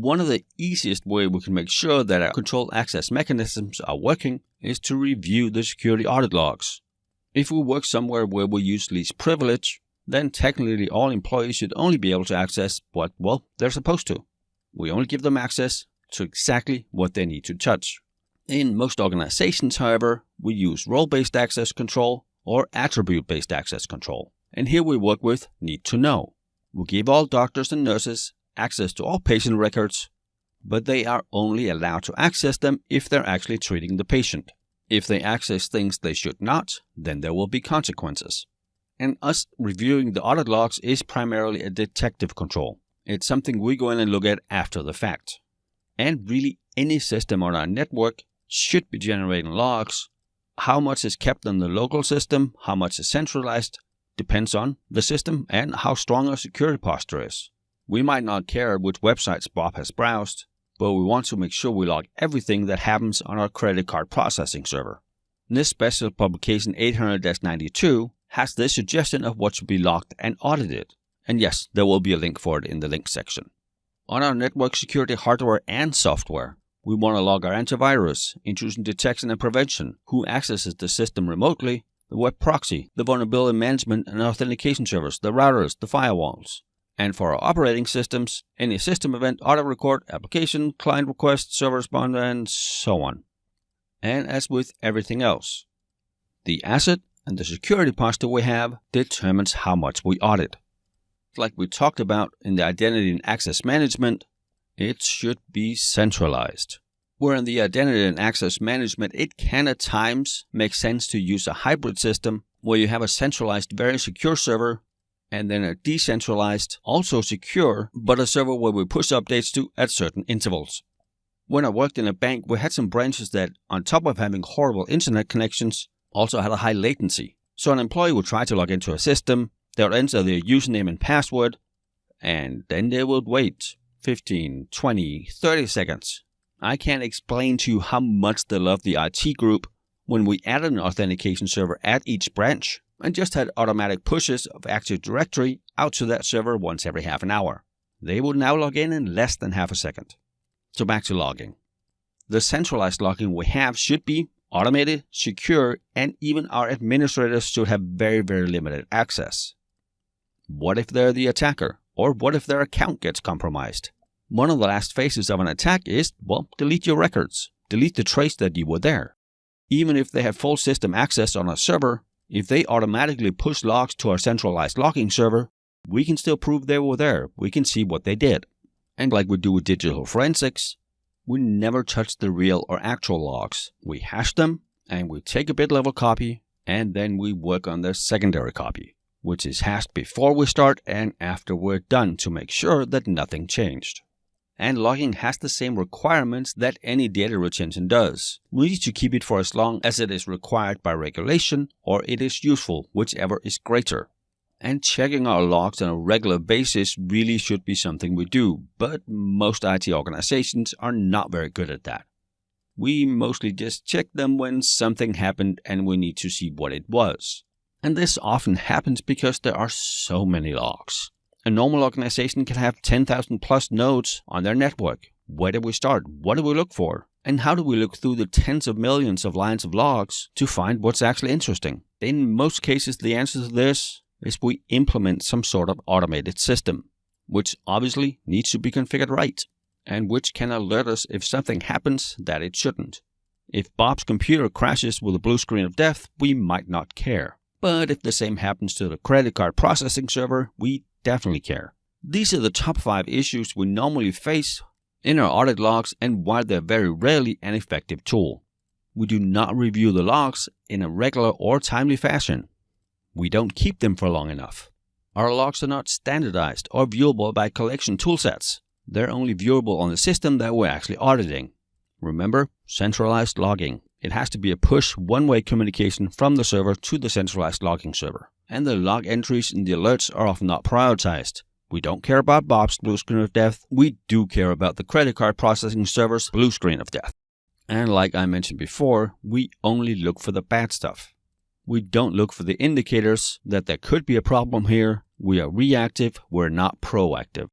One of the easiest ways we can make sure that our control access mechanisms are working is to review the security audit logs. If we work somewhere where we use least privilege, then technically all employees should only be able to access what, well, they're supposed to. We only give them access to exactly what they need to touch. In most organizations, however, we use role-based access control or attribute-based access control. And here we work with need to know. We give all doctors and nurses access to all patient records, but they are only allowed to access them if they're actually treating the patient. If they access things they should not, then there will be consequences. And us reviewing the audit logs is primarily a detective control. It's something we go in and look at after the fact. And really any system on our network should be generating logs. How much is kept on the local system, how much is centralized, depends on the system and how strong our security posture is. We might not care which websites Bob has browsed, but we want to make sure we log everything that happens on our credit card processing server. This special publication 800-92 has this suggestion of what should be logged and audited. And yes, there will be a link for it in the link section. On our network security hardware and software, we want to log our antivirus, intrusion detection and prevention, who accesses the system remotely, the web proxy, the vulnerability management and authentication servers, the routers, the firewalls. And for our operating systems, any system event, auto record, application, client request, server responder, and so on. And as with everything else, the asset and the security posture we have determines how much we audit. Like we talked about in the identity and access management, it should be centralized. Where in the identity and access management, it can at times make sense to use a hybrid system where you have a centralized, very secure server and then a decentralized, also secure, but a server where we push updates to at certain intervals. When I worked in a bank, we had some branches that, on top of having horrible internet connections, also had a high latency. So an employee would try to log into a system, they would enter their username and password, and then they would wait 15, 20, 30 seconds. I can't explain to you how much they love the IT group when we added an authentication server at each branch and just had automatic pushes of Active Directory out to that server once every half an hour. They would now log in less than half a second. So back to logging. The centralized logging we have should be automated, secure, and even our administrators should have very, very limited access. What if they're the attacker? Or what if their account gets compromised? One of the last phases of an attack is, well, delete your records. Delete the trace that you were there. Even if they have full system access on a server, if they automatically push logs to our centralized logging server, we can still prove they were there. We can see what they did. And like we do with digital forensics, we never touch the real or actual logs. We hash them, and we take a bit level copy, and then we work on the secondary copy, which is hashed before we start and after we're done to make sure that nothing changed. And logging has the same requirements that any data retention does. We need to keep it for as long as it is required by regulation or it is useful, whichever is greater. And checking our logs on a regular basis really should be something we do, but most IT organizations are not very good at that. We mostly just check them when something happened and we need to see what it was. And this often happens because there are so many logs. A normal organization can have 10,000 plus nodes on their network. Where do we start? What do we look for? And how do we look through the tens of millions of lines of logs to find what's actually interesting? In most cases, the answer to this is we implement some sort of automated system, which obviously needs to be configured right, and which can alert us if something happens that it shouldn't. If Bob's computer crashes with a blue screen of death, we might not care. But if the same happens to the credit card processing server, we definitely care. These are the top 5 issues we normally face in our audit logs and why they're very rarely an effective tool. We do not review the logs in a regular or timely fashion. We don't keep them for long enough. Our logs are not standardized or viewable by collection toolsets. They're only viewable on the system that we're actually auditing. Remember, centralized logging. It has to be a push one-way communication from the server to the centralized logging server. And the log entries in the alerts are often not prioritized. We don't care about Bob's blue screen of death. We do care about the credit card processing server's blue screen of death. And like I mentioned before, we only look for the bad stuff. We don't look for the indicators that there could be a problem here. We are reactive, we're not proactive.